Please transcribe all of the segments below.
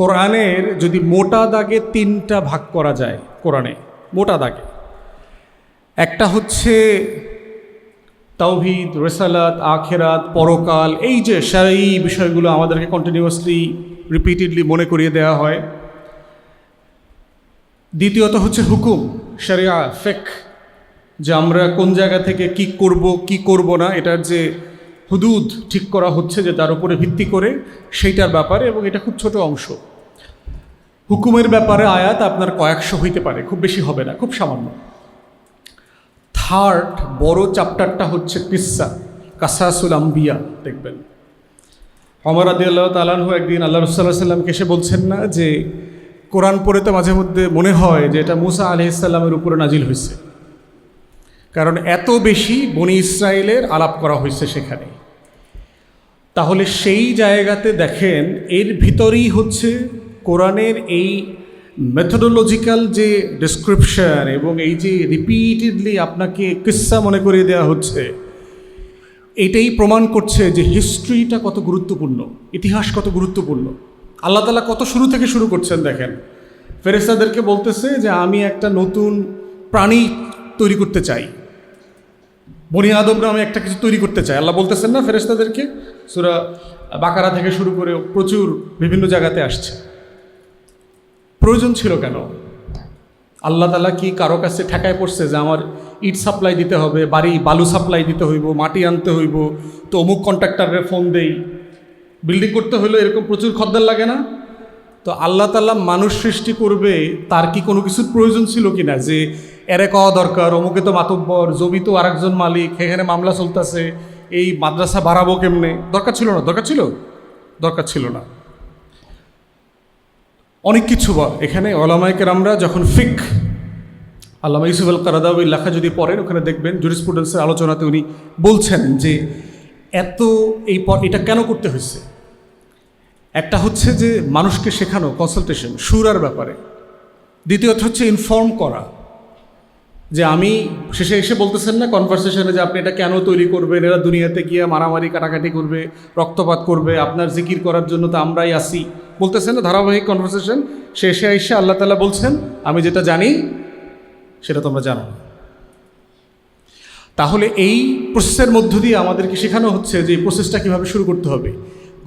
কোরআনের যদি মোটা দাগে তিনটা ভাগ করা যায়, কোরআনে মোটা দাগে, একটা হচ্ছে তাওহীদ, রিসালাত, আখিরাত, পরকাল, এই যে শারঈ বিষয়গুলো আমাদেরকে কন্টিনিউয়াসলি রিপিটেডলি মনে করিয়ে দেওয়া হয়। দ্বিতীয়ত হচ্ছে হুকুম, শরিয়া, ফিকহ, যে আমরা কোন জায়গা থেকে কি করব কি করব না, এটার যে হুদুদ ঠিক করা হচ্ছে যে তার উপরে ভিত্তি করে সেইটার ব্যাপারে, এবং এটা খুব ছোট অংশ। হুকুমের ব্যাপারে আয়াত আপনার কয়েকশো হইতে পারে, খুব বেশি হবে না, খুব সামান্য। থার্ড বড় চ্যাপ্টারটা হচ্ছে কিসসা, কাসাসুল আম্বিয়া। দেখবেন ওমর রাদিয়াল্লাহু তাআলা আনহু একদিন আল্লাহ রাসূলুল্লাহ সাল্লাল্লাহু আলাইহি ওয়াসাল্লামকে এসে বলছেন না যে কোরআন পড়ে তো মাঝে মধ্যে মনে হয় যে এটা মুসা আলাইহিস সালামের উপরে নাজিল হয়েছে, কারণ এত বেশি বনি ইসরায়েলের আলাপ করা হয়েছে সেখানে। তাহলে সেই জায়গাতে দেখেন এর ভিতরেই হচ্ছে কোরআনের এই মেথোডোলজিক্যাল যে ডেসক্রিপশন এবং এই যে রিপিটেডলি আপনাকে কিসসা মনে করিয়ে দেওয়া হচ্ছে, এটাই প্রমাণ করছে যে হিস্ট্রিটা কত গুরুত্বপূর্ণ, ইতিহাস কত গুরুত্বপূর্ণ। আল্লাহ তাআলা কত শুরু থেকে শুরু করছেন দেখেন। ফেরেশতাদেরকে বলতেছে যে আমি একটা নতুন প্রাণী তৈরি করতে চাই, বনি আদম নামে একটা কিছু তৈরি করতে চাই। আল্লাহ বলতেছেন না ফেরেশতাদেরকে, সূরা বাকারা থেকে শুরু করে প্রচুর বিভিন্ন জায়গাতে আসছে। প্রয়োজন ছিল কেন? আল্লাহ তাআলা কি কারো কাছে ঠেকায় পড়ছে যে আমার ইট সাপ্লাই দিতে হবে, বাড়ি বালু সাপ্লাই দিতে হইব, মাটি আনতে হইব, তো অমুক কন্ট্রাক্টরের ফোন দেই, বিল্ডিং করতে হইলো, এরকম প্রচুর খদ্দের লাগে না? তো আল্লাহ তাআলা মানুষ সৃষ্টি করবে, তার কি কোনো কিছুর প্রয়োজন ছিল কি না যে এরে কওয়া দরকার, অমুকে তো মাতব্বর, জমি তো আরেকজন মালিক, এখানে মামলা চলতেছে, এই মাদ্রাসা বাড়াবো কেমনে? দরকার ছিল না? দরকার ছিল? দরকার ছিল না। অনেক কিছু এখানে ওলামায়ে কেরামরা যখন ফিকহ, আল্লামা ইউসুফ আল কারদাওয়ির লেখা যদি পড়েন, ওখানে দেখবেন জুরিসপ্রুডেন্সের আলোচনাতে উনি বলছেন যে এটা কেন করতে হয়েছে। একটা হচ্ছে যে মানুষকে শেখানো, কনসালটেশন, সুরার ব্যাপারে। দ্বিতীয়ত হচ্ছে ইনফর্ম করা, যে আমি শেষে এসে বলতেছেন না কনভারসেশনে যে আপনি এটা কেন তৈরি করবেন, এরা দুনিয়াতে গিয়ে মারামারি কাটাকাটি করবে, রক্তপাত করবে, আপনার জিকির করার জন্য তো আমরাই আসি, বলতেছেন না ধারাবাহিক কনভারসেশন। শেষে এসে আল্লাহ তাআলা বলছেন আমি যেটা জানি সেটা তোমরা জানো না। তাহলে এই প্রসেসের মধ্য দিয়ে আমাদেরকে শেখানো হচ্ছে যে এই প্রসেসটা কীভাবে শুরু করতে হবে।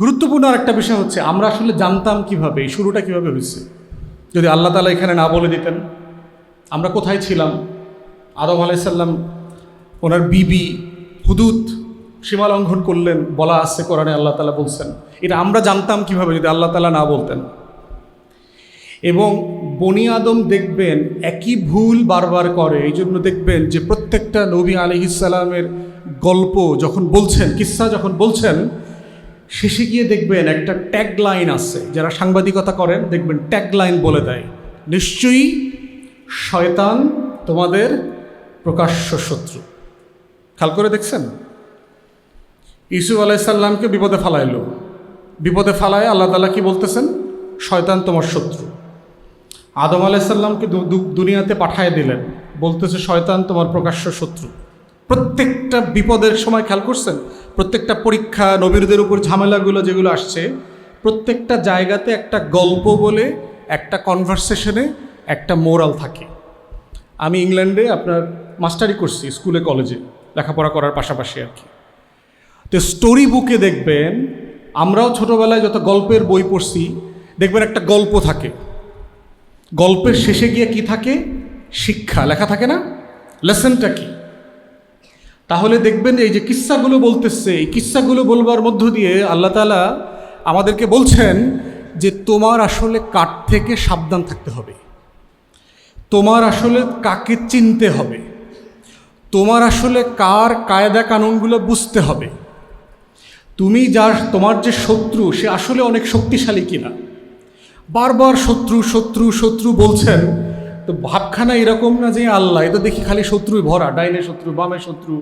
গুরুত্বপূর্ণ আরেকটা বিষয় হচ্ছে আমরা আসলে জানতাম কীভাবে, এই শুরুটা কীভাবে হয়েছে। যদি আল্লাহ তাআলা এখানে না বলে দিতেন, আমরা কোথায় ছিলাম? আদম আলাইহিস সালাম ওনার বিবি হুদুদ সীমা লঙ্ঘন করলেন, বলা আছে কোরআনে, আল্লাহ তাআলা বলছেন। এটা আমরা জানতাম কিভাবে যদি আল্লাহ তাআলা না বলতেন। এবং বনি আদম দেখবেন একই ভুল বারবার করে, এই জন্য দেখবেন যে প্রত্যেকটা নবী আলাইহিস সালামের গল্প যখন বলছেন, কিসসা যখন বলছেন, শেষে গিয়ে দেখবেন একটা ট্যাগ লাইন আছে। যারা সাংবাদিকতা করেন দেখবেন ট্যাগ লাইন বলে দেয়, নিশ্চয়ই শয়তান তোমাদের প্রকাশ্য শত্রু। খেয়াল করে দেখছেন? ইউসুফ আলাইহিস সালামকে বিপদে ফালাইলো, বিপদে ফালায় আল্লাহ তাআলা কি বলতেছেন? শয়তান তোমার শত্রু। আদম আলাইহিস সালামকে দুনিয়াতে পাঠায় দিলেন, বলতেছে শয়তান তোমার প্রকাশ্য শত্রু। প্রত্যেকটা বিপদের সময় খেয়াল করছেন, প্রত্যেকটা পরীক্ষা, নবীদের উপর ঝামেলাগুলো যেগুলো আসছে, প্রত্যেকটা জায়গাতে একটা গল্প বলে, একটা কনভারসেশনে একটা মোরাল থাকে। আমি ইংল্যান্ডে আপনার মাস্টারি করছি, স্কুলে কলেজে লেখাপড়া করার পাশাপাশি আর কি। তো স্টোরি বুকে দেখবেন, আমরাও ছোটোবেলায় যত গল্পের বই পড়ছি, দেখবেন একটা গল্প থাকে, গল্পের শেষে গিয়ে কি থাকে? শিক্ষা লেখা থাকে না? লেসনটা কি? তাহলে দেখবেন এই যে কিস্সাগুলো বলতেছে, এই কিস্সাগুলো বলবার মধ্য দিয়ে আল্লাহ তাআলা আমাদেরকে বলছেন যে তোমার আসলে কার থেকে সাবধান থাকতে হবে, তোমার আসলে কাকে চিনতে হবে, তোমার আসলে কার কায়দা কানুনগুলো বুঝতে হবে, তুমি তোমার যে শত্রু সে আসলে অনেক শক্তিশালী কিনা। বারবার শত্রু শত্রু শত্রু বলছেন, তো ভাবখানা এরকম না যে আল্লাহ, এ তো দেখি খালি শত্রুই ভরা, ডাইনে শত্রু, বামে শত্রু।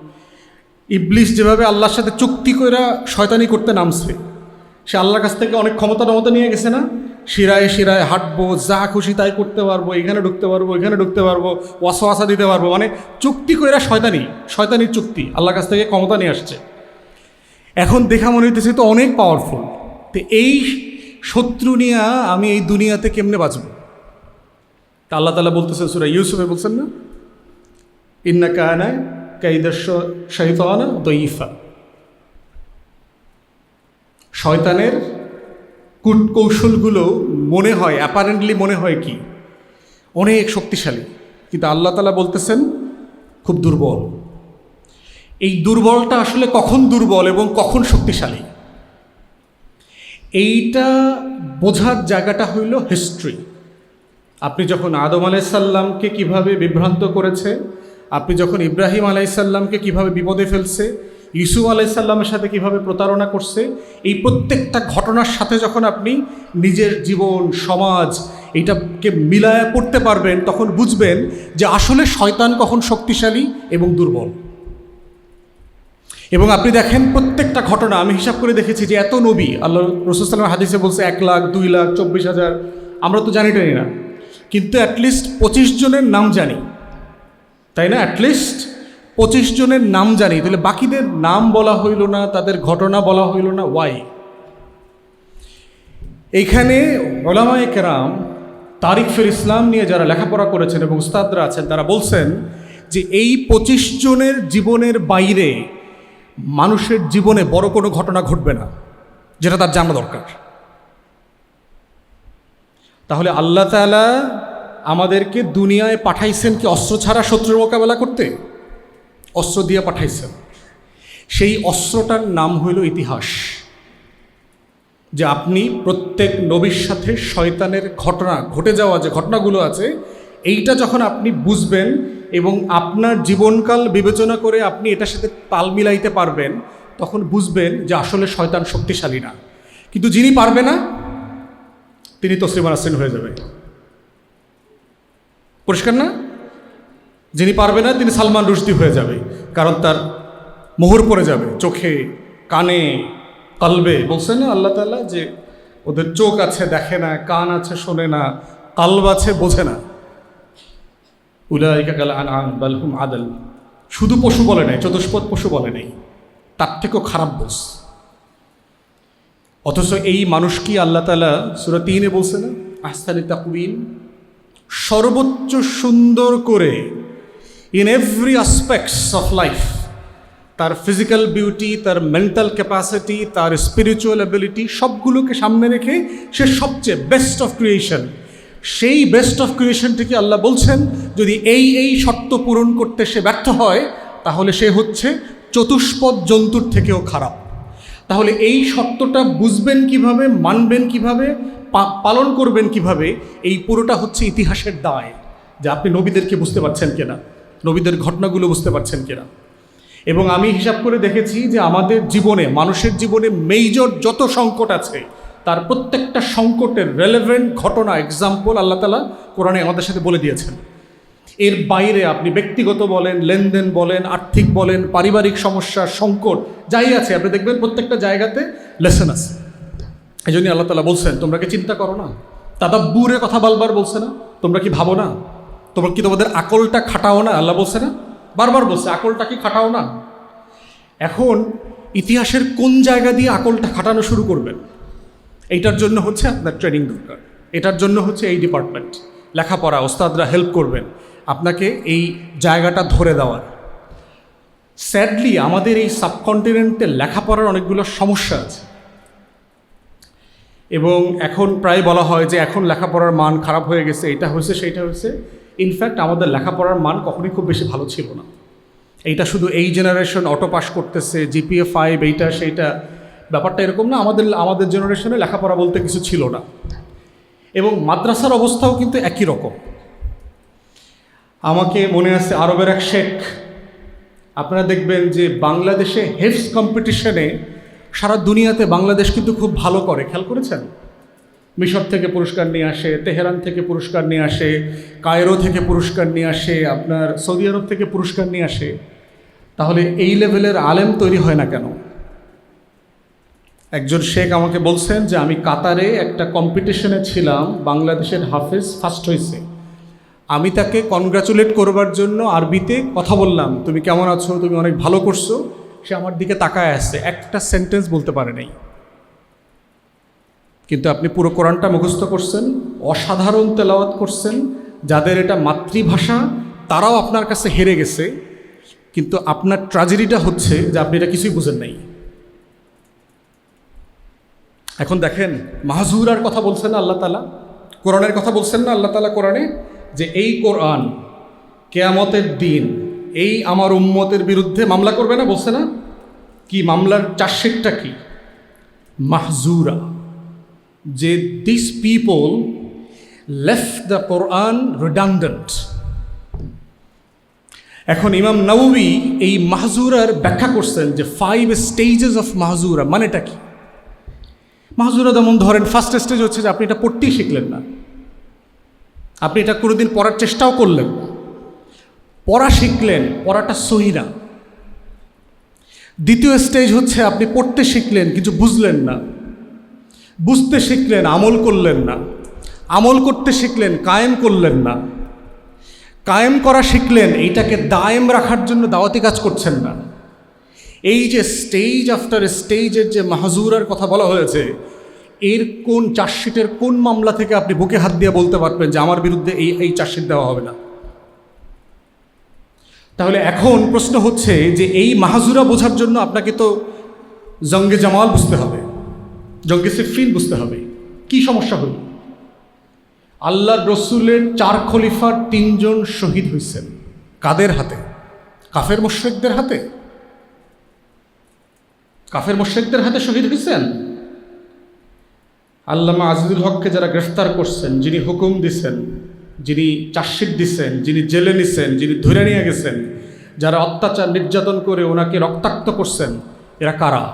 ইবলিস যেভাবে আল্লাহর সাথে চুক্তি করে শয়তানি করতে নামছে, সে আল্লাহর কাছ থেকে অনেক ক্ষমতা নিয়ে গেছে না? শিরায় শিরায় হাঁটবো, যা খুশি তাই করতে পারবো, এখানে ঢুকতে পারবো, এখানে ঢুকতে পারবো, ওয়াসওয়াসা দিতে পারবো, মানে চুক্তি কইরা শয়তানির চুক্তি আল্লাহর কাছ থেকে ক্ষমতা নিয়ে আসছে। এখন দেখা মনে হইতেছে তো অনেক পাওয়ারফুল। তো এই শত্রু নিয়ে আমি এই দুনিয়াতে কেমনে বাঁচব? তা আল্লাহ তাআলা বলতেছেন সূরা ইউসুফে, বলছেন না, ইন্না কানা কাইদাশ শাইতানা দাইফা। শয়তানের কূটকৌশলগুলো মনে হয়, অ্যাপারেন্টলি মনে হয় কি অনেক শক্তিশালী, কিন্তু আল্লাহ তাআলা বলতেছেন খুব দুর্বল। এই দুর্বলটা আসলে কখন দুর্বল এবং কখন শক্তিশালী, এইটা বোঝার জায়গাটা হইল হিস্ট্রি। আপনি যখন আদম আলাইসাল্লামকে কিভাবে বিভ্রান্ত করেছে, আপনি যখন ইব্রাহিম আলাইসাল্লামকে কিভাবে বিপদে ফেলছে, ইউসুফ আলাইসাল্লামের সাথে কিভাবে প্রতারণা করছে, এই প্রত্যেকটা ঘটনার সাথে যখন আপনি নিজের জীবন, সমাজ এইটাকে মিলায়া পড়তে পারবেন, তখন বুঝবেন যে আসলে শয়তান কখন শক্তিশালী এবং দুর্বল। এবং আপনি দেখেন প্রত্যেকটা ঘটনা, আমি হিসাব করে দেখেছি যে এত নবী, আল্লাহ রাসূল সাল্লাল্লাহু হাদিসে বলছে 1 লাখ, 2 লাখ, 24,000, আমরা তো জানি না, কিন্তু অ্যাটলিস্ট 25 জনের নাম জানি, তাই না? অ্যাটলিস্ট 25 জনের নাম জানি। তাহলে বাকিদের নাম বলা হইল না, তাদের ঘটনা বলা হইল না, ওয়াই? এইখানে উলামায়ে কেরাম, তারিখুল ইসলাম নিয়ে যারা লেখাপড়া করেছেন এবং উস্তাদরা আছেন, তারা বলছেন যে এই 25 জনের জীবনের বাইরে মানুষের জীবনে বড় কোনো ঘটনা ঘটবে না যেটা তার জানা দরকার। তাহলে আল্লাহ তাআলা আমাদেরকে দুনিয়ায় পাঠাইছেন কি অস্ত্র ছাড়া শত্রুর মোকাবেলা করতে? অস্ত্র দিয়ে পাঠাইছেন। সেই অস্ত্রটার নাম হইল ইতিহাস। যে আপনি প্রত্যেক নবীর সাথে শয়তানের ঘটনা, ঘটে যাওয়া যে ঘটনাগুলো আছে, এইটা যখন আপনি বুঝবেন এবং আপনার জীবনকাল বিবেচনা করে আপনি এটার সাথে তাল মিলাইতে পারবেন, তখন বুঝবেন যে আসলে শয়তান শক্তিশালী না। কিন্তু যিনি পারবে না তিনি তসলিমা নাসরিন হয়ে যাবে। পরিষ্কার না? যিনি পারবে না তিনি সালমান রুশদি হয়ে যাবে, কারণ তার মোহর পড়ে যাবে চোখে, কানে, কলবে। বলছেন না আল্লাহ তাআলা যে ওদের চোখ আছে দেখে না, কান আছে শোনে না, কলব আছে বোঝে না। উলাইকা কাল আনআম বাল হুম আদাল। শুধু পশু বলে নাই, চতুষ্পদ পশু বলে নাই, তার থেকেও খারাপ বোঝ। অথচ এই মানুষ কি আল্লাহ তাআলা সূরা 3-এ বলছে না, আহসানি তাকওয়িম, সর্বোচ্চ সুন্দর করে in every aspects of life, তার ফিজিক্যাল বিউটি, তার মেন্টাল ক্যাপাসিটি, তার স্পিরিচুয়াল অ্যাবিলিটি, সবগুলোকে সামনে রেখে সে সবচেয়ে বেস্ট অফ ক্রিয়েশন। সেই বেস্ট অফ ক্রিয়েশনটিকে আল্লাহ বলছেন যদি এই শর্ত পূরণ করতে সে ব্যর্থ হয়, তাহলে সে হচ্ছে চতুষ্পদ জন্তুর থেকেও খারাপ। তাহলে এই সত্যটা বুঝবেন কিভাবে, মানবেন কিভাবে, পালন করবেন কিভাবে, এই পুরোটা হচ্ছে ইতিহাসের দায়। যে আপনি নবীদেরকে বুঝতে পারছেন কিনা, নবীদের ঘটনাগুলো বুঝতে পারছেন কিনা। এবং আমি হিসাব করে দেখেছি যে আমাদের জীবনে, মানুষের জীবনে মেজর যত সংকট আছে, তার প্রত্যেকটা সংকটের রেলেভেন্ট ঘটনা, এক্সাম্পল আল্লাহ তাআলা কোরআনে আমাদের সাথে বলে দিয়েছেন। এর বাইরে আপনি ব্যক্তিগত বলেন, লেনদেন বলেন, আর্থিক বলেন, পারিবারিক সমস্যা, সংকট যাই আছে, আপনি দেখবেন প্রত্যেকটা জায়গাতে লেসন আছে। এই জন্যই আল্লাহ তাআলা বলছেন তোমরা কি চিন্তা করো না, তাদাব্বুরের কথা বারবার বলছে না, তোমরা কি ভাবো না, তোমরা কি তোমাদের আকলটা খাটাও না? আল্লাহ বলছে না, বারবার বলছে আকলটা কি খাটাও না। এখন ইতিহাসের কোন জায়গা দিয়ে আকলটা খাটানো শুরু করবেন, এইটার জন্য হচ্ছে আপনার ট্রেনিং দরকার। এটার জন্য হচ্ছে এই ডিপার্টমেন্ট, লেখাপড়া, ওস্তাদরা হেল্প করবেন আপনাকে এই জায়গাটা ধরে দেওয়ার। স্যাডলি আমাদের এই সাবকন্টিনেন্টে লেখাপড়ার অনেকগুলো সমস্যা আছে এবং এখন প্রায় বলা হয় যে এখন লেখাপড়ার মান খারাপ হয়ে গেছে, এটা হয়েছে সেইটা হয়েছে। ইনফ্যাক্ট আমাদের লেখাপড়ার মান কখনোই খুব বেশি ভালো ছিল না। এইটা শুধু এই জেনারেশন অটো পাস করতেছে, GPA 5, এইটা সেইটা, ব্যাপারটা এরকম না। আমাদের জেনারেশনে লেখাপড়া বলতে কিছু ছিল না এবং মাদ্রাসার অবস্থাও কিন্তু একই রকম। আমাকে মনে আছে আরবের এক শেখ, আপনারা দেখবেন যে বাংলাদেশে হেফজ কম্পিটিশনে সারা দুনিয়াতে বাংলাদেশ কিন্তু খুব ভালো করে, খেয়াল করেছেন? মিশর থেকে পুরস্কার নিয়ে আসে, তেহরান থেকে পুরস্কার নিয়ে আসে, কায়রো থেকে পুরস্কার নিয়ে আসে, আপনার সৌদি আরব থেকে পুরস্কার নিয়ে আসে। তাহলে এই লেভেলের আলেম তৈরি হয় না কেন? একজন শেখ আমাকে বলছেন যে আমি কাতারে একটা কম্পিটিশনে ছিলাম, বাংলাদেশের হাফেজ ফার্স্ট হয়েছে। আমি তাকে কনগ্রাচুলেট করবার জন্য আরবিতে কথা বললাম, তুমি কেমন আছো, তুমি অনেক ভালো করছো। সে আমার দিকে তাকায় আসছে, একটা সেন্টেন্স বলতে পারে নাই। কিন্তু আপনি পুরো কোরআনটা মুখস্থ করছেন, অসাধারণ তেলাওয়াত করছেন, যাদের এটা মাতৃভাষা তারাও আপনার কাছে হেরে গেছে, কিন্তু আপনার ট্র্যাজেডিটা হচ্ছে যে আপনি এটা কিছুই বুঝেন নাই। এখন দেখেন, মাহজুরার কথা বলছেন না আল্লাহ তাআলা, কোরআনের কথা বলছেন না আল্লাহ তাআলা কোরআনে, যে এই কোরআন কিয়ামতের দিন এই আমার উম্মতের বিরুদ্ধে মামলা করবে না, বলছে না? কি মামলার চার্জশিটটা কি? মাহজুরা, যে this people left the Quran redundant. এখন ইমাম নাওয়ী এই মাহজুরার ব্যাখ্যা করছেন যে 5 স্টেজেস অফ মাহজুরা। মানেটা কি? মাহজুরা যেমন ধরেন, ফার্স্ট স্টেজ হচ্ছে যে আপনি এটা পড়তেই শিখলেন না, আপনি এটা কোনোদিন পড়ার চেষ্টাও করলেন না, পড়া শিখলেন, পড়াটা সহি না। দ্বিতীয় স্টেজ হচ্ছে আপনি পড়তে শিখলেন, কিছু বুঝলেন না, বুঝতে শিখলেন, আমল করলেন না, আমল করতে শিখলেন, কায়েম করলেন না, কায়েম করা শিখলেন, এইটাকে দায়েম রাখার জন্য দাওয়াতি কাজ করছেন না। এই যে স্টেজ আফটার স্টেজের যে মাহজুরার কথা বলা হয়েছে, এর কোন চার্জশিটের কোন মামলা থেকে আপনি বুকে হাত দিয়ে বলতে পারবেন যে আমার বিরুদ্ধে এই চার্জশিট দেওয়া হবে না? তাহলে এখন প্রশ্ন হচ্ছে যে এই মাহজুরা বোঝার জন্য আপনাকে তো জঙ্গে জামাল বুঝতে হবে, জঙ্গে সিফিন বুঝতে হবে। কি সমস্যা হল? আল্লাহর রসুলের 4 খলিফার 3 জন শহীদ হয়েছেন। কাদের হাতে? কাফের মুশরিকদের হাতে। কাফের মুশরিকদের হাতে শহীদ হয়েছেন। আল্লামা আজিজুল হককে যারা গ্রেফতার করছেন, যিনি হুকুম দিছেন, যিনি চার্জশিট দিছেন, যিনি জেলে নিছেন, যিনি ধরে নিয়ে গেছেন, যারা অত্যাচার নির্যাতন করে ওনাকে রক্তাক্ত করছেন, এরা কারা?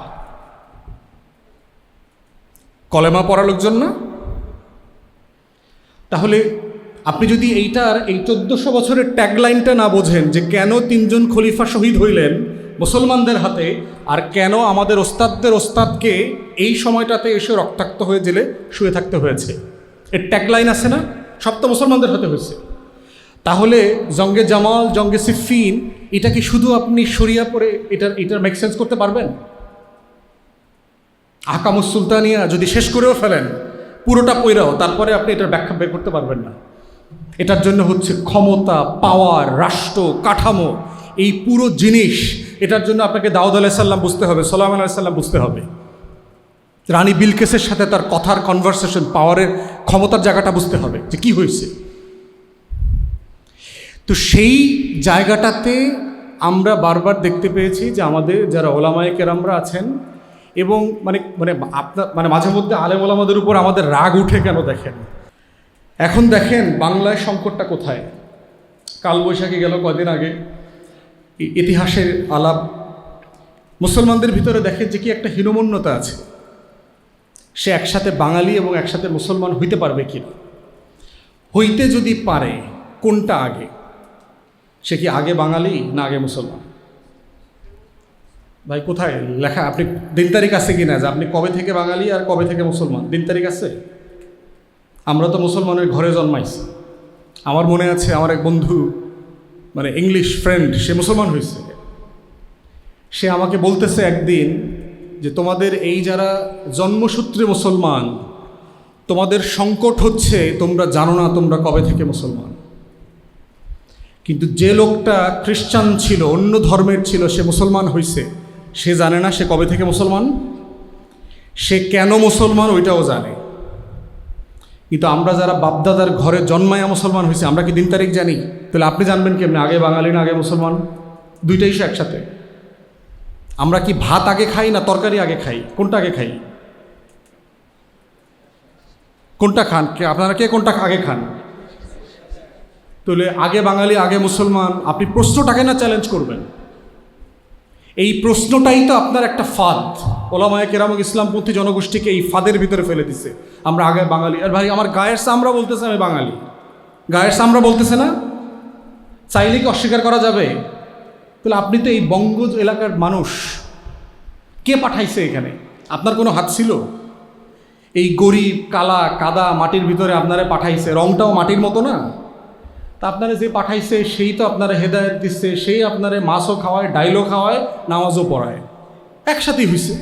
কলেমা পড়া লোকজন না? তাহলে আপনি যদি এই 1400 বছরের ট্যাগলাইনটা না বোঝেন যে কেন 3 জন খলিফা শহীদ হইলেন মুসলমানদের হাতে, আর কেন আমাদের ওস্তাদদের ওস্তাদকে এই সময়টাতে এসে রক্তাক্ত হয়ে জেলে শুয়ে থাকতে হয়েছে, এর ট্যাগলাইন আছে না? সব তো মুসলমানদের হাতে হয়েছে। তাহলে জঙ্গে জামাল, জঙ্গে সিফিন, এটা কি শুধু আপনি শরিয়া পড়ে এটার মেক সেন্স করতে পারবেন? আহকামুস সুলতানিয়া যদি শেষ করেও ফেলেন পুরোটা পইরাও, তারপরে আপনি এটার ব্যাখ্যা বের করতে পারবেন না। এটার জন্য হচ্ছে ক্ষমতা, পাওয়ার, রাষ্ট্র কাঠামো, এই পুরো জিনিস, এটার জন্য আপনাকে দাউদ আলাইহিস সালাম বুঝতে হবে, সুলাইমান আলাইহিস সালাম বুঝতে হবে, রানী বিলকিসের সাথে তার কথার কনভারসেশন, পাওয়ারের ক্ষমতার জায়গাটা বুঝতে হবে যে কি হয়েছে। তো সেই জায়গাটাতে আমরা বারবার দেখতে পেয়েছি যে আমাদের যারা ওলামায়ে কেরামরা আছেন, এবং আপনার মাঝে মধ্যে আলেম ওলামাদের উপর আমাদের রাগ উঠে কেন দেখেন। এখন দেখেন বাংলায় সংকটটা কোথায়। কালবৈশাখী গেল কদিন আগে, ইতিহাসের আলাপ। মুসলমানদের ভিতরে দেখেন যে কি একটা হীনমন্যতা আছে, সে একসাথে বাঙালি এবং একসাথে মুসলমান হইতে পারবে কি না। হইতে যদি পারে, কোনটা আগে? সে কি আগে বাঙালি না আগে মুসলমান? ভাই কোথায় লেখা? আপনি দিন তারিখ আছে কি না যে আপনি কবে থেকে বাঙালি আর কবে থেকে মুসলমান? দিন তারিখ আছে? আমরা তো মুসলমানের ঘরে জন্মাইছি। আমার মনে আছে আমার এক বন্ধু, ইংলিশ ফ্রেন্ড, সে মুসলমান হয়েছে। সে আমাকে বলতেছে একদিন যে তোমাদের এই যারা জন্মসূত্রে মুসলমান, তোমাদের সংকট হচ্ছে তোমরা জানো না তোমরা কবে থেকে মুসলমান। কিন্তু যে লোকটা খ্রিস্টান ছিল, অন্য ধর্মের ছিল, সে মুসলমান হয়েছে, সে জানে না সে কবে থেকে মুসলমান, সে কেন মুসলমান ওইটাও জানে। কিন্তু আমরা যারা বাপদাদার ঘরে জন্মায়া মুসলমান হয়েছে, আমরা কি দিন তারিখ জানি? তাহলে আপনি জানবেন কেমনি আগে বাঙালি না আগে মুসলমান? দুইটাই সে একসাথে। আমরা কি ভাত আগে খাই না তরকারি আগে খাই? কোনটা আগে খাই? কোনটা খান? আপনারা কে কোনটা আগে খান? তাহলে আগে বাঙালি আগে মুসলমান, আপনি প্রশ্নটাকে না চ্যালেঞ্জ করবেন? এই প্রশ্নটাই তো আপনার একটা ফাঁদ। ওলামায়ে কেরাম ইসলামপন্থী জনগোষ্ঠীকে এই ফাঁদের ভিতরে ফেলে দিছে। আমরা আগে বাঙালি, আর ভাই আমার গায়ের চামড়া বলতেছে আমি বাঙালি, গায়ের চামড়া বলতেছে না, চাইলে কি অস্বীকার করা যাবে? তাহলে আপনি তো এই বঙ্গ এলাকার মানুষ, কে পাঠাইছে এখানে? আপনার কোনো হাত ছিল? এই গরিব কালা কাদা মাটির ভিতরে আপনারা পাঠাইছে, রংটাও মাটির মতো না? তা আপনারা যে পাঠাইছে সেই তো আপনারা হেদায়েত দিচ্ছে, সেই আপনারা মাছও খাওয়ায়, ডাইলও খাওয়ায়, নামাজও পড়ায়, একসাথেই হয়েছে,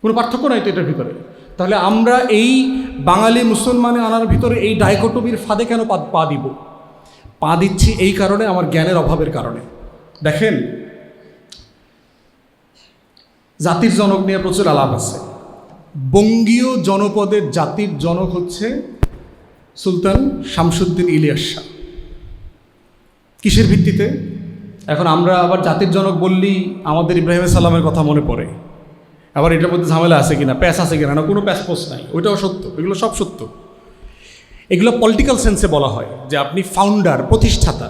কোনো পার্থক্য নাই তো এটার ভিতরে। তাহলে আমরা এই বাঙালি মুসলমানে আনার ভিতরে এই ডাইকোটমির ফাঁদে কেন পা দিব? পা দিচ্ছি এই কারণে, আমার জ্ঞানের অভাবের কারণে। দেখেন, জাতির জনক নিয়ে প্রচুর আলাপ আছে। বঙ্গীয় জনপদের জাতির জনক হচ্ছে সুলতান শামসুদ্দিন ইলিয়াস শাহ। কিসের ভিত্তিতে? এখন আমরা আবার জাতির জনক বললেই আমাদের ইব্রাহিম সাল্লামের কথা মনে পড়ে। আবার এটার মধ্যে ঝামেলা আছে কিনা, প্যাচ আছে কিনা, না কোনো প্যাচ পোস নাই, ওইটাও সত্য, এগুলো সব সত্য। এগুলো পলিটিক্যাল সেন্সে বলা হয় যে আপনি ফাউন্ডার, প্রতিষ্ঠাতা।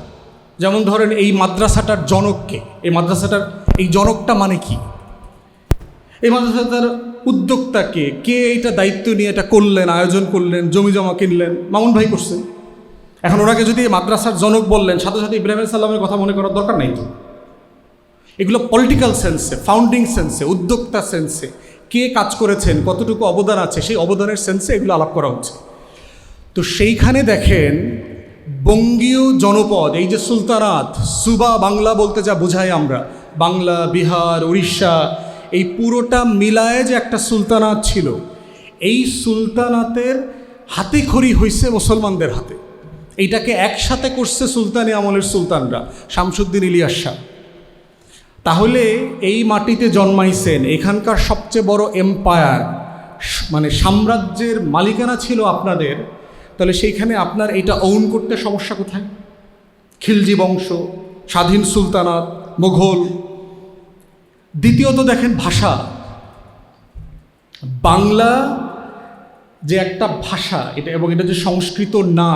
যেমন ধরেন এই মাদ্রাসাটার জনককে, এই মাদ্রাসাটার এই জনকটা মানে কি, এই মাদ্রাসাটার উদ্যোক্তাকে, কে এইটা দায়িত্ব নিয়ে এটা করলেন, আয়োজন করলেন, জমি জমা কিনলেন, মামুন ভাই করছেন। এখন ওনাকে যদি মাদ্রাসার জনক বললেন, সাথে সাথে ইব্রাহিম সাল্লামের কথা মনে করার দরকার নাই তো। এগুলো পলিটিক্যাল সেন্সে, ফাউন্ডিং সেন্সে, উদ্যোক্তা সেন্সে, কে কাজ করেছেন, কতটুকু অবদান আছে, সেই অবদানের সেন্সে এগুলো আলাপ করা হচ্ছে। তো সেইখানে দেখেন বঙ্গীয় জনপদ, এই যে সুলতানাত, সুবা বাংলা বলতে যা বোঝাই আমরা, বাংলা, বিহার, উড়িষ্যা, এই পুরোটা মিলায় যে একটা সুলতানাত ছিল, এই সুলতানাতের হাতেখড়ি হইছে মুসলমানদের হাতে। এইটাকে একসাথে করছে সুলতানি আমলের সুলতানরা, শামসুদ্দিন ইলিয়াস শাহ। তাহলে এই মাটিতে জন্মাইছেন, এখানকার সবচেয়ে বড় এম্পায়ার, মানে সাম্রাজ্যের মালিকানা ছিল আপনাদের। তাহলে সেইখানে আপনার এটা ওন করতে সমস্যা কোথায়? খিলজি বংশ, স্বাধীন সুলতানাত, মুঘল। দ্বিতীয়ত দেখেন ভাষা, বাংলা যে একটা ভাষা, এটা এবং এটা যে সংস্কৃত না,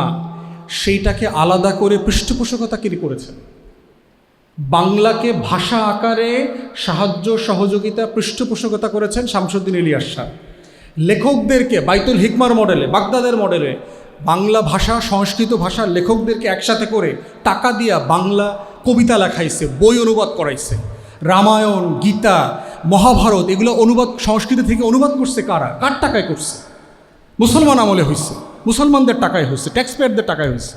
সেইটাকে আলাদা করে পৃষ্ঠপোষকতা কে করেছেন? বাংলাকে ভাষা আকারে সাহায্য, সহযোগিতা, পৃষ্ঠপোষকতা করেছেন শামসুদ্দিন ইলিয়াস শাহ। লেখকদেরকে বাইতুল হিকমার মডেলে, বাগদাদের মডেলে বাংলা ভাষা, সংস্কৃত ভাষার লেখকদেরকে একসাথে করে টাকা দিয়া বাংলা কবিতা লেখাইছে, বই অনুবাদ করাইছে। রামায়ণ, গীতা, মহাভারত এগুলো অনুবাদ সংস্কৃত থেকে অনুবাদ করছে কারা? কার টাকায় করছে? মুসলমান আমলে হয়েছে, মুসলমানদের টাকায় হয়েছে, ট্যাক্স পেয়ারদের টাকায় হয়েছে।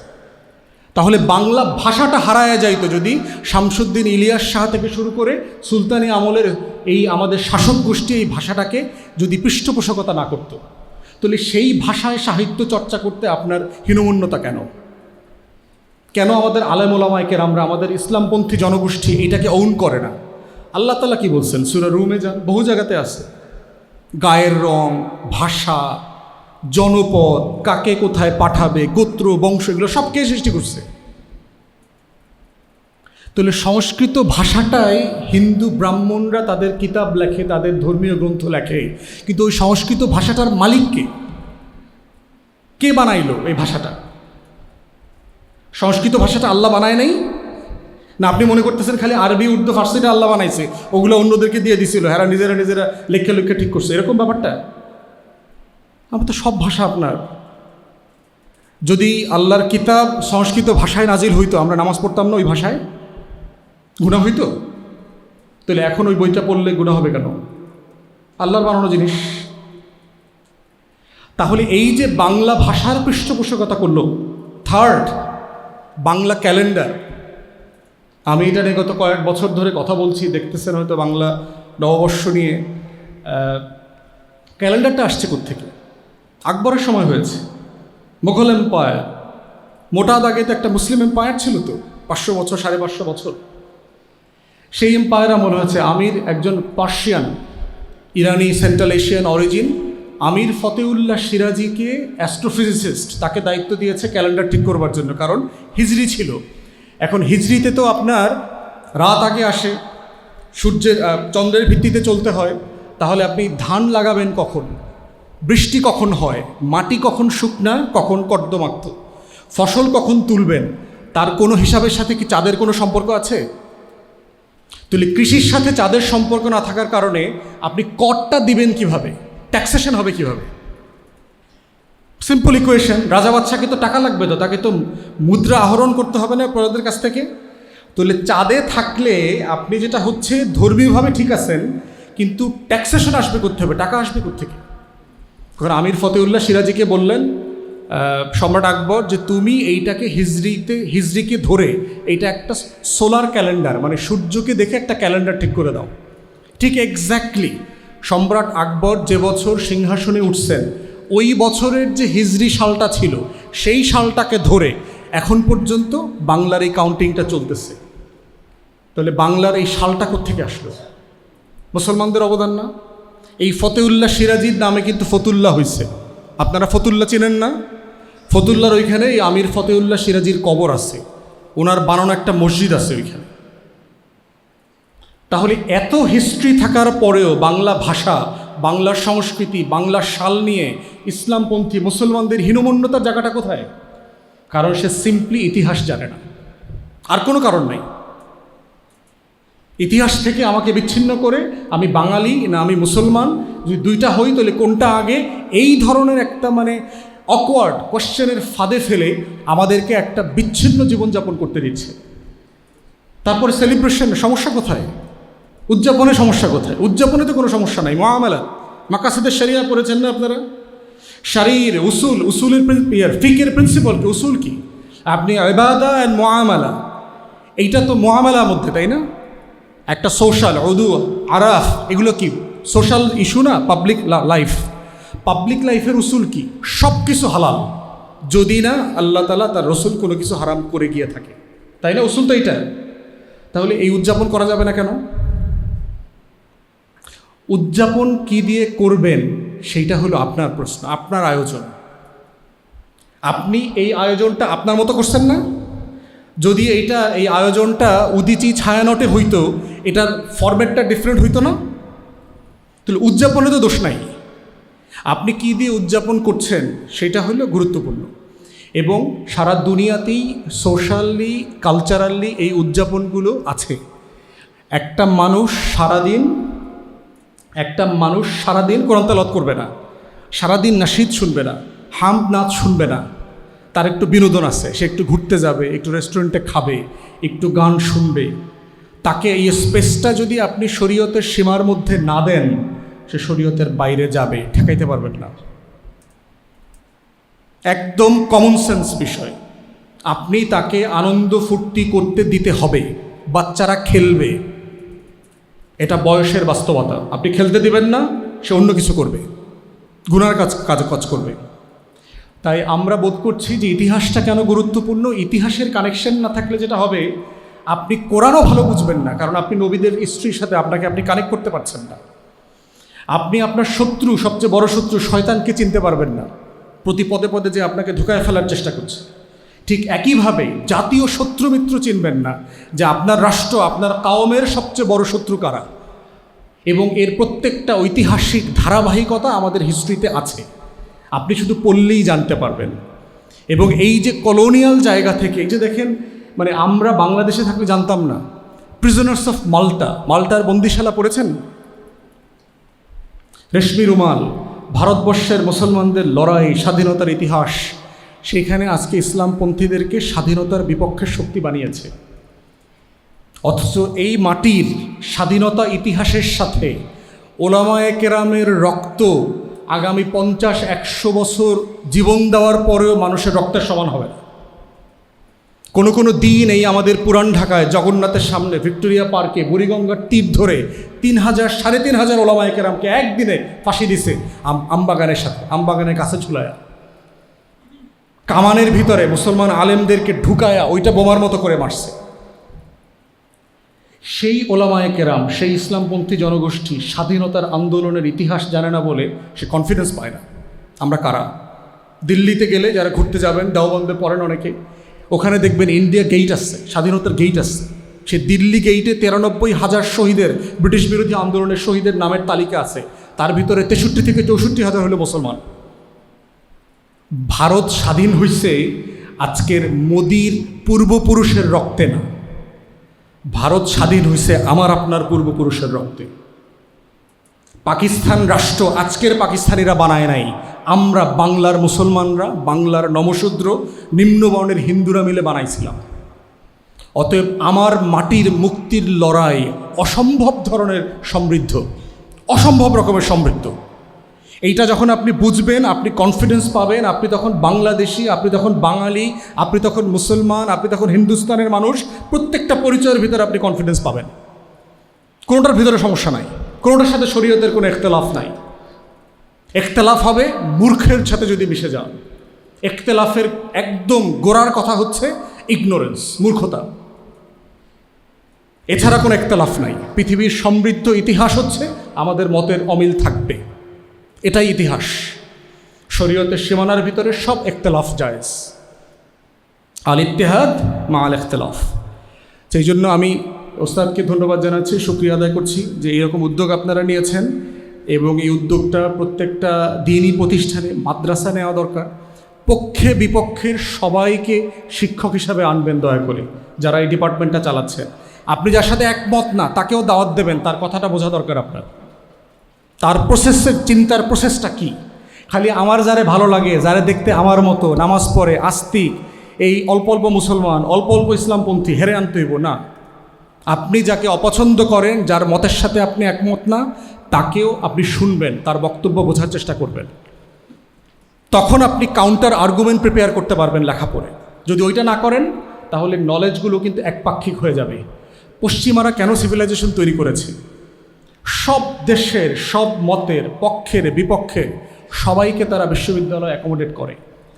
তাহলে বাংলা ভাষাটা হারায়া যাইতো যদি শামসুদ্দিন ইলিয়াস শাহ থেকে শুরু করে সুলতানি আমলের এই আমাদের শাসক গোষ্ঠী এই ভাষাটাকে যদি পৃষ্ঠপোষকতা না করত। তাহলে সেই ভাষায় সাহিত্য চর্চা করতে আপনার হীনমন্যতা কেন? কেন আমাদের আলেম ওলামায়ে কেরামরা, আমাদের ইসলামপন্থী জনগোষ্ঠী এটাকে ওন করে না? আল্লাহ তাআলা কি বলছেন? সূরা রুমে যান, বহু জায়গাতে আছে। গায়ের রং, ভাষা, জনপদ, কাকে কোথায় পাঠাবে, গোত্র, বংশ, এগুলো সব কে সৃষ্টি করছে? তাহলে সংস্কৃত ভাষাটাই হিন্দু ব্রাহ্মণরা তাদের কিতাব লেখে, তাদের ধর্মীয় গ্রন্থ লেখে, কিন্তু ওই সংস্কৃত ভাষাটার মালিককে? কে বানাইলো এই ভাষাটা? সংস্কৃত ভাষাটা আল্লাহ বানায় নাই? না আপনি মনে করতেছেন খালি আরবি, উর্দু, ফার্সিটা আল্লাহ বানাইছে, ওগুলো অন্যদেরকে দিয়ে দিছিল, হ্যাঁ নিজেরা নিজেরা লেখা লেখা ঠিক করছে, এরকম ব্যাপারটা? আমার তো সব ভাষা আপনার। যদি আল্লাহর কিতাব সংস্কৃত ভাষায় নাজিল হইতো, আমরা নামাজ পড়তাম না ওই ভাষায়? গুনাহ হইতো? তাহলে এখন ওই বইটা পড়লে গুনাহ হবে কেন? আল্লাহর বানানো জিনিস। তাহলে এই যে বাংলা ভাষার পৃষ্ঠপোষকতা করলো। Third, Bangla calendar. আমি এটা নিয়ে গত কয়েক বছর ধরে কথা বলছি, দেখতেছেন হয়তো বাংলা নববর্ষ নিয়ে। ক্যালেন্ডারটা আসছে কোত্থেকে? আকবরের সময় হয়েছে, মুঘল এম্পায়ার। মোটা দাগে তো একটা মুসলিম এম্পায়ার ছিল তো, 500 বছর, 550 বছর। সেই এম্পায়ার আমল হয়েছে। আমির একজন পার্সিয়ান, ইরানি, সেন্ট্রাল এশিয়ান অরিজিন, আমির ফতেউল্লাহ সিরাজিকে অ্যাস্ট্রোফিজিসিস্ট, তাকে দায়িত্ব দিয়েছে ক্যালেন্ডার ঠিক করবার জন্য, কারণ হিজরি ছিল। এখন হিজরিতে তো আপনার রাত আগে আসে, সূর্যের চন্দ্রের ভিত্তিতে চলতে হয়। তাহলে আপনি ধান লাগাবেন কখন, বৃষ্টি কখন হয়, মাটি কখন শুকনা, কখন কর্দমাক্ত, ফসল কখন তুলবেন, তার কোনো হিসাবের সাথে কি চাঁদের কোনো সম্পর্ক আছে? তাহলে কৃষির সাথে চাঁদের সম্পর্ক না থাকার কারণে আপনি করটা দিবেন কিভাবে, ট্যাক্সেশন হবে কিভাবে? Simple equation. রাজা বাদশাকে তো টাকা লাগবে, তো তাকে তো মুদ্রা আহরণ করতে হবে না প্রজাদের কাছ থেকে? তাহলে চাঁদে থাকলে আপনি যেটা হচ্ছে ধর্মীয়ভাবে ঠিক আছেন, কিন্তু ট্যাক্সেশন আসবে করতে হবে, টাকা আসবে কোত্থেকে? কারণ আমির ফতেউল্লাহ সিরাজিকে বললেন সম্রাট আকবর যে তুমি এইটাকে হিজরিকে ধরে এইটা একটা সোলার ক্যালেন্ডার, মানে সূর্যকে দেখে একটা ক্যালেন্ডার ঠিক করে দাও। ঠিক এক্স্যাক্টলি সম্রাট আকবর যে বছর সিংহাসনে উঠছেন ওই বছরের যে হিজরি সালটা ছিল সেই সালটাকে ধরে এখন পর্যন্ত বাংলার এই কাউন্টিংটা চলতেছে। তাহলে বাংলার এই সালটা কোত্থেকে আসলো? মুসলমানদের অবদান না? এই ফতেউল্লাহ সিরাজির নামে কিন্তু ফতুল্লাহ হয়েছে। আপনারা ফতুল্লাহ চেনেন না? ফতুল্লাহর ওইখানে এই আমির ফতেউল্লাহ সিরাজির কবর আছে, ওনার বানানো একটা মসজিদ আছে ওইখানে। তাহলে এত হিস্ট্রি থাকার পরেও বাংলা ভাষা, বাংলার সংস্কৃতি, বাংলার শাল নিয়ে ইসলামপন্থী মুসলমানদের হীনমন্যতার জায়গাটা কোথায়? কারণ সে সিম্পলি ইতিহাস জানে না, আর কোনো কারণ নাই। ইতিহাস থেকে আমাকে বিচ্ছিন্ন করে আমি বাঙালি না আমি মুসলমান যদি দুইটা হই তাহলে কোনটা আগে, এই ধরনের একটা অকওয়ার্ড কোশ্চেনের ফাঁদে ফেলে আমাদেরকে একটা বিচ্ছিন্ন জীবনযাপন করতে দিচ্ছে। তারপরে সেলিব্রেশন, সমস্যা কোথায়? উদযাপনে সমস্যা কোথায়? উদযাপনে তো কোনো সমস্যা নাই। মুআমালাত, মাকাসিদের শরিয়া পড়েছেন না আপনারা? শারীর উসুলের ফিকের প্রিন্সিপাল কি? উসুল কি? আপনি ইবাদা অ্যান্ড মুআমালা, এইটা তো মুআমালার মধ্যে, তাই না? একটা সোশ্যাল উদু আরাফ, এগুলো কি সোশ্যাল ইস্যু না? পাবলিক লাইফের উসুল কি? সব কিছু হালাল যদি না আল্লাহ তাআলা তার রসুল কোনো কিছু হারাম করে গিয়ে থাকে, তাই না? উসুল তো এইটা। তাহলে এই উদযাপন করা যাবে না কেন? উদযাপন কি দিয়ে করবেন সেইটা হলো আপনার প্রশ্ন, আপনার আয়োজন। আপনি এই আয়োজনটা আপনার মতো করছেন না? যদি এই আয়োজনটা উদিচি ছায়ানটে হইতো, এটার ফরম্যাটটা ডিফারেন্ট হইতো না? তাহলে উদযাপনে তো দোষ নাই। আপনি কি দিয়ে উদযাপন করছেন সেটা হলো গুরুত্বপূর্ণ। এবং সারা দুনিয়াতেই সোশ্যালি কালচারালি এই উদযাপনগুলো আছে। একটা মানুষ সারাদিন কোরআন তেলাওয়াত করবে না, সারাদিন নাশিদ শুনবে না, হামদ নাচ শুনবে না। তার একটু বিনোদন আছে, সে একটু ঘুরতে যাবে, একটু রেস্টুরেন্টে খাবে, একটু গান শুনবে। তাকে এই স্পেসটা যদি আপনি শরীয়তের সীমার মধ্যে না দেন, সে শরীয়তের বাইরে যাবে, ঠেকাইতে পারবেন না। একদম কমন সেন্স বিষয়। আপনি তাকে আনন্দ ফুর্তি করতে দিতে হবে। বাচ্চারা খেলবে, এটা বয়সের বাস্তবতা। আপনি খেলতে দিবেন না, সে অন্য কিছু করবে, গুনার কাজ করবে। তাই আমরা বোধ করছি যে ইতিহাসটা কেন গুরুত্বপূর্ণ। ইতিহাসের কানেকশন না থাকলে যেটা হবে, আপনি কোরআনও ভালো বুঝবেন না, কারণ আপনি নবীদের হিস্ট্রির সাথে আপনি কানেক্ট করতে পারছেন না। আপনি আপনার শত্রু, সবচেয়ে বড় শত্রু শয়তানকে চিনতে পারবেন না, প্রতি পদে পদে যে আপনাকে ঢুকায় ফেলার চেষ্টা করছে। ঠিক একইভাবে জাতীয় শত্রু মিত্র চিনবেন না, যে আপনার রাষ্ট্র, আপনার কাওমের সবচেয়ে বড় শত্রু কারা। এবং এর প্রত্যেকটা ঐতিহাসিক ধারাবাহিকতা আমাদের হিস্ট্রিতে আছে, আপনি শুধু পড়লেই জানতে পারবেন। এবং এই যে কলোনিয়াল জায়গা থেকে, এই যে দেখেন, আমরা বাংলাদেশে থাকলে জানতাম না। প্রিজনার্স অফ মাল্টার বন্দিশালা পড়েছেন? রেশমি রুমাল, ভারতবর্ষের মুসলমানদের লড়াই, স্বাধীনতার ইতিহাস, সেখানে আজকে ইসলামপন্থীদেরকে স্বাধীনতার বিপক্ষের শক্তি বানিয়েছে। অথচ এই মাটির স্বাধীনতা ইতিহাসের সাথে ওলামায়ে কেরামের রক্ত আগামী 50-100 বছর জীবন দেওয়ার পরেও মানুষের রক্তের সমান হবে না। কোনো দিন এই আমাদের পুরান ঢাকায় জগন্নাথের সামনে ভিক্টোরিয়া পার্কে বুড়িগঙ্গার তীর ধরে 3,000-3,500 ওলামায়ে কেরামকে একদিনে ফাঁসি দিছে আমবাগানের কাছে ঝুলায়া, কামানের ভিতরে মুসলমান আলেমদেরকে ঢুকায়া ওইটা বোমার মতো করে মারছে। সেই ওলামায়ে কেরাম, সেই ইসলামপন্থী জনগোষ্ঠী স্বাধীনতার আন্দোলনের ইতিহাস জানে না বলে সে কনফিডেন্স পায় না। আমরা কারা? দিল্লিতে গেলে যারা ঘুরতে যাবেন, দেওবন্দে পড়েন অনেকে, ওখানে দেখবেন ইন্ডিয়া গেট আসছে, স্বাধীনতার গেট আসছে। সে দিল্লি গেইটে 93,000 শহীদের, ব্রিটিশ বিরোধী আন্দোলনের শহীদের নামের তালিকা আছে। তার ভিতরে 63 থেকে 64,000 হলো মুসলমান। ভারত স্বাধীন হয়েছে আজকের মোদির পূর্বপুরুষের রক্তে না, ভারত স্বাধীন হয়েছে আমার আপনার পূর্বপুরুষের রক্তে। পাকিস্তান রাষ্ট্র আজকের পাকিস্তানিরা বানায় নাই, আমরা বাংলার মুসলমানরা, বাংলার নমশূদ্র, নিম্নবর্ণের হিন্দুরা মিলে বানাইছিলাম। অতএব আমার মাটির মুক্তির লড়াই অসম্ভব ধরনের সমৃদ্ধ, অসম্ভব রকমের সমৃদ্ধ। এইটা যখন আপনি বুঝবেন, আপনি কনফিডেন্স পাবেন, আপনি তখন বাংলাদেশি, আপনি তখন বাঙালি, আপনি তখন মুসলমান, আপনি তখন হিন্দুস্তানের মানুষ, প্রত্যেকটা পরিচয়ের ভিতরে আপনি কনফিডেন্স পাবেন। কোনোটার ভিতরে সমস্যা নাই, কোনোটার সাথে শরীয়তের কোনো ইখতিলাফ নাই। ইখতিলাফ হবে মূর্খের সাথে যদি মিশে যান। ইখতিলাফের একদম গোড়ার কথা হচ্ছে ইগনোরেন্স, মূর্খতা। এছাড়া কোনো ইখতিলাফ নাই। পৃথিবীর সমৃদ্ধ ইতিহাস হচ্ছে আমাদের মতের অমিল থাকবে, এটাই ইতিহাস। শরীয়তের সীমানার ভিতরে সব ইখতিলাফ জায়েজ। আল ইত্তেহাদ মা আল ইখতিলাফ। সেই জন্য আমি ওস্তাদকে ধন্যবাদ জানাচ্ছি, শুকরিয়া আদায় করছি যে এরকম উদ্যোগ আপনারা নিয়েছেন, এবং এই উদ্যোগটা প্রত্যেকটা দিনই প্রতিষ্ঠানে, মাদ্রাসা নেওয়া দরকার। পক্ষে বিপক্ষের সবাইকে শিক্ষক হিসাবে আনবেন দয়া করে, যারা এই ডিপার্টমেন্টটা চালাচ্ছেন। আপনি যার সাথে একমত না তাকেও দাওয়াত দেবেন, তার কথাটা বোঝা দরকার আপনার, তার প্রসেসের চিন্তার প্রসেসটা কি। খালি আমার যারে ভালো লাগে, যারে দেখতে আমার মতো নামাজ পড়ে, আস্তিক, এই অল্প অল্প মুসলমান, অল্প অল্প ইসলামপন্থী হেরে আনতে হইব না। আপনি যাকে অপছন্দ করেন, যার মতের সাথে আপনি একমত না, তাকেও আপনি শুনবেন, তার বক্তব্য বোঝার চেষ্টা করবেন। তখন আপনি কাউন্টার আর্গুমেন্ট প্রিপেয়ার করতে পারবেন লেখা পড়ে। যদি ওইটা না করেন তাহলে নলেজগুলো কিন্তু একপাক্ষিক হয়ে যাবে। পশ্চিমারা কেন সিভিলাইজেশন তৈরি করেছে? সব দেশের, সব মতের, পক্ষের বিপক্ষের সবাইকে তারা বিশ্ববিদ্যালয়ে অ্যাকোমোডেট করে,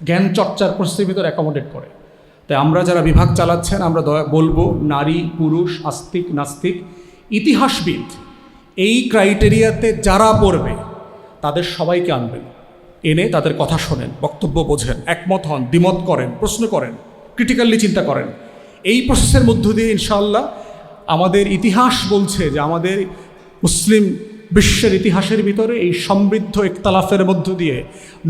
জ্ঞান চর্চার পরিস্থিতির ভিতরে অ্যাকোমোডেট করে। তাই আমরা যারা বিভাগ চালাচ্ছেন, আমরা বলবো নারী, পুরুষ, আস্তিক, নাস্তিক, ইতিহাসবিদ, এই ক্রাইটেরিয়াতে যারা পড়বে তাদের সবাইকে আনবেন, এনে তাদের কথা শোনেন, বক্তব্য বোঝেন, একমত হন, দ্বিমত করেন, প্রশ্ন করেন, ক্রিটিক্যালি চিন্তা করেন। এই প্রসেসের মধ্য দিয়ে ইনশাআল্লাহ আমাদের ইতিহাস বলছে যে আমাদের মুসলিম বিশ্বের ইতিহাসের ভিতরে এই সমৃদ্ধ ইখতিলাফের মধ্য দিয়ে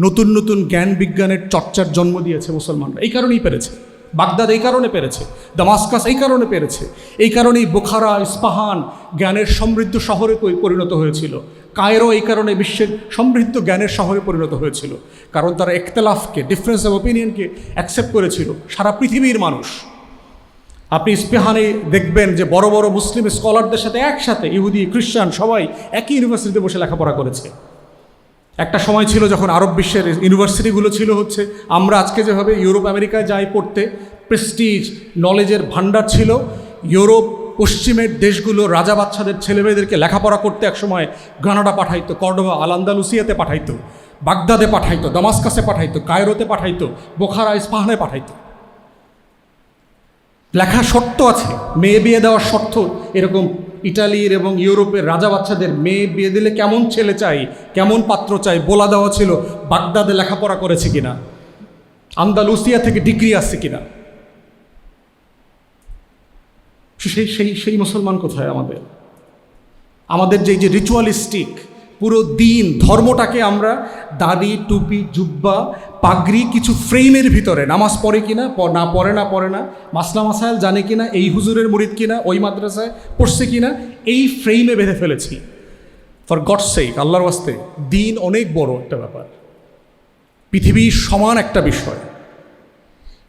নতুন নতুন জ্ঞান বিজ্ঞানের চর্চার জন্ম দিয়েছে মুসলমানরা। এই কারণেই পেরেছে বাগদাদ, এই কারণে পেরেছে দামাস্কাস, এই কারণে পেরেছে। এই কারণেই বোখারা, ইস্পাহান জ্ঞানের সমৃদ্ধ শহরে পরিণত হয়েছিল। কায়রো এই কারণে বিশ্বের সমৃদ্ধ জ্ঞানের শহরে পরিণত হয়েছিল, কারণ তারা ইখতিলাফকে, ডিফারেন্স অফ ওপিনিয়নকে অ্যাকসেপ্ট করেছিল। সারা পৃথিবীর মানুষ, আপনি ইস্পাহানে দেখবেন যে বড় বড় মুসলিম স্কলারদের সাথে একসাথে ইহুদি, খ্রিস্টান সবাই একই ইউনিভার্সিটিতে বসে লেখাপড়া করেছে। একটা সময় ছিল যখন আরব বিশ্বের ইউনিভার্সিটিগুলো ছিল হচ্ছে আমরা আজকে যেভাবে ইউরোপ আমেরিকায় যাই পড়তে, প্রেস্টিজ, নলেজের ভান্ডার ছিল। ইউরোপ পশ্চিমের দেশগুলো রাজা বাচ্চাদের ছেলেমেয়েদেরকে লেখাপড়া করতে একসময় গ্রানাডা পাঠাইতো, কর্ডোবা, আল আন্দালুসিয়াতে পাঠাইতো, বাগদাদে পাঠাইতো, দামাস্কাসে পাঠাইতো, কায়রোতে পাঠাইতো, বোখারা, ইস্পাহানে পাঠাইতো। লেখা শর্ত আছে, মেয়ে বিয়ে দেওয়ার শর্ত এরকম। ইটালির এবং ইউরোপের রাজা বাচ্চাদের মেয়ে বিয়ে দিলে কেমন ছেলে চাই, কেমন পাত্র চাই বলা দেওয়া ছিল। বাগদাদে লেখাপড়া করেছে কিনা, আন্দালুসিয়া থেকে ডিগ্রি আসছে কিনা। সেই মুসলমান কোথায়? আমাদের যে রিচুয়ালিস্টিক পুরো দিন, ধর্মটাকে আমরা দাড়ি, টুপি, জুব্বা, পাগড়ি, কিছু ফ্রেমের ভিতরে, নামাজ পড়ে কিনা, না পড়ে না, মাসলা মাসাইল জানে কিনা, এই হুজুরের মুরিদ কিনা, ওই মাদ্রাসায় পড়ছে কিনা, এই ফ্রেমে বেঁধে ফেলেছি। ফর গডস সেক, আল্লাহর ওয়াস্তে, দিন অনেক বড় একটা ব্যাপার, পৃথিবীর সমান একটা বিষয়।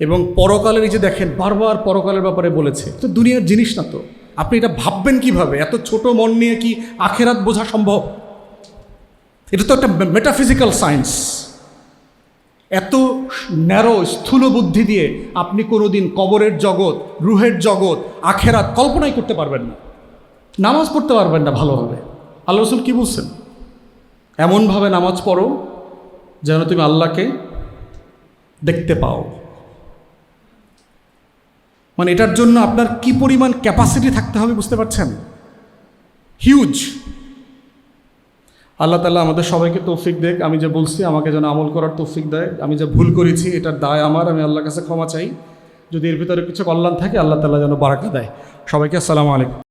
এবং পরকালের এই যে দেখেন, বারবার পরকালের ব্যাপারে বলেছে, তো দুনিয়ার জিনিস না তো। আপনি এটা ভাববেন কিভাবে? এত ছোট মন নিয়ে কি আখেরাত বোঝা সম্ভব? এটা তো একটা মেটাফিজিক্যাল সায়েন্স। এত ন্যারো, স্থূল বুদ্ধি দিয়ে আপনি কোনোদিন কবরের জগৎ, রুহের জগৎ, আখেরাত কল্পনাই করতে পারবেন না। নামাজ পড়তে পারবেন না ভালোভাবে। আল্লাহ রাসূল কি বলছেন? এমনভাবে নামাজ পড়ো যেন তুমি আল্লাহকে দেখতে পাও। মানে এটার জন্য আপনার কি পরিমাণ ক্যাপাসিটি থাকতে হবে বুঝতে পারছেন? হিউজ। আল্লাহ তাআলা আমাদের সবাইকে তৌফিক দেখ। আমি যে বলছি আমাকে যেন আমল করার তৌফিক দেয়। আমি যে ভুল করেছি এটার দায় আমার, আমি আল্লাহর কাছে ক্ষমা চাই। যদি এর ভিতরে কিছু কল্যাণ থাকে আল্লাহ তাআলা যেন বারাকা দেয়। সবাইকে আসসালামু আলাইকুম।